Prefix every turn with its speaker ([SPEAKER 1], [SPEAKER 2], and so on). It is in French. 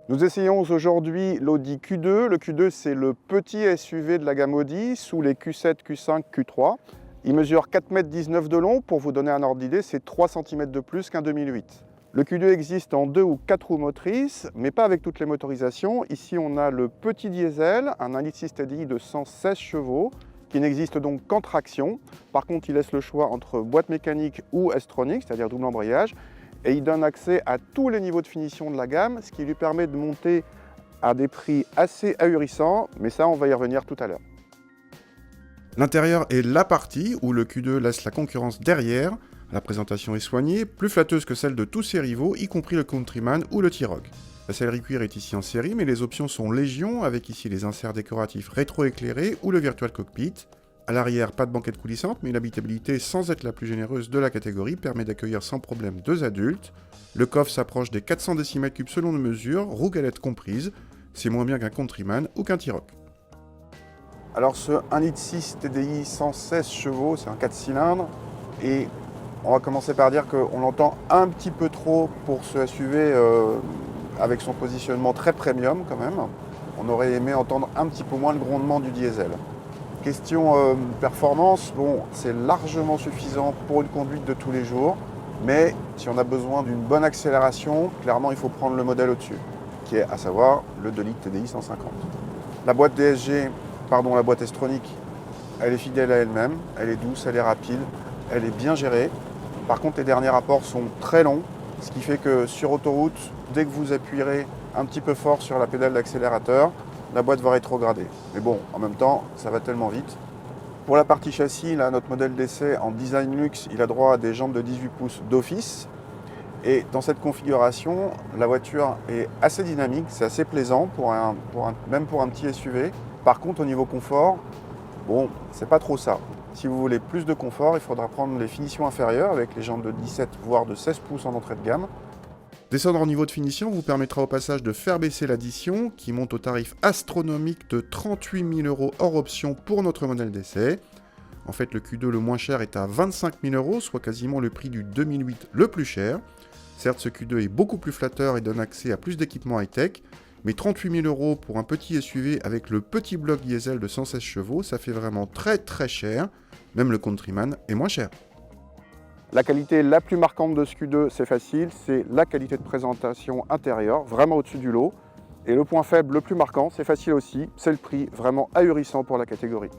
[SPEAKER 1] Nous essayons aujourd'hui l'Audi Q2. Le Q2, c'est le petit SUV de la gamme Audi sous les Q7, Q5, Q3. Il mesure 4,19 m de long. Pour vous donner un ordre d'idée, c'est 3 cm de plus qu'un 2008. Le Q2 existe en 2 ou 4 roues motrices, mais pas avec toutes les motorisations. Ici, on a le petit diesel, un 1,6 litre TDI de 116 chevaux, qui n'existe donc qu'en traction. Par contre, il laisse le choix entre boîte mécanique ou S-tronic, c'est-à-dire double embrayage. Et il donne accès à tous les niveaux de finition de la gamme, ce qui lui permet de monter à des prix assez ahurissants, mais ça, on va y revenir tout à l'heure.
[SPEAKER 2] L'intérieur est la partie où le Q2 laisse la concurrence derrière. La présentation est soignée, plus flatteuse que celle de tous ses rivaux, y compris le Countryman ou le T-Roc. La sellerie cuir est ici en série, mais les options sont légion, avec ici les inserts décoratifs rétro-éclairés ou le Virtual Cockpit. À l'arrière, pas de banquette coulissante, mais une habitabilité sans être la plus généreuse de la catégorie permet d'accueillir sans problème 2 adultes. Le coffre s'approche des 400 décimètres cubes selon nos mesures, roue galette comprise. C'est moins bien qu'un Countryman ou qu'un T-Roc.
[SPEAKER 1] Alors ce 1,6 litre TDI 116 chevaux, c'est un 4 cylindres, et on va commencer par dire qu'on l'entend un petit peu trop pour ce SUV avec son positionnement très premium quand même. On aurait aimé entendre un petit peu moins le grondement du diesel. Question performance, bon, c'est largement suffisant pour une conduite de tous les jours, mais si on a besoin d'une bonne accélération, clairement il faut prendre le modèle au-dessus, qui est à savoir le 2 litres TDI 150. La boîte DSG, la boîte S-tronic, elle est fidèle à elle-même, elle est douce, elle est rapide, elle est bien gérée. Par contre, les derniers rapports sont très longs, ce qui fait que sur autoroute, dès que vous appuierez un petit peu fort sur la pédale d'accélérateur, la boîte va rétrograder. Mais bon, en même temps, ça va tellement vite. Pour la partie châssis, là, notre modèle d'essai en design luxe, il a droit à des jambes de 18 pouces d'office. Et dans cette configuration, la voiture est assez dynamique, c'est assez plaisant, même pour un petit SUV. Par contre, au niveau confort, bon, c'est pas trop ça. Si vous voulez plus de confort, il faudra prendre les finitions inférieures avec les jambes de 17 voire de 16 pouces en entrée de gamme.
[SPEAKER 2] Descendre en niveau de finition vous permettra au passage de faire baisser l'addition, qui monte au tarif astronomique de 38 000 € hors option pour notre modèle d'essai. En fait, le Q2 le moins cher est à 25 000 €, soit quasiment le prix du 2008 le plus cher. Certes, ce Q2 est beaucoup plus flatteur et donne accès à plus d'équipements high-tech, mais 38 000 € pour un petit SUV avec le petit bloc diesel de 116 chevaux, ça fait vraiment très très cher. Même le Countryman est moins cher.
[SPEAKER 1] La qualité la plus marquante de ce Q2, c'est facile, c'est la qualité de présentation intérieure, vraiment au-dessus du lot. Et le point faible le plus marquant, c'est facile aussi, c'est le prix, vraiment ahurissant pour la catégorie.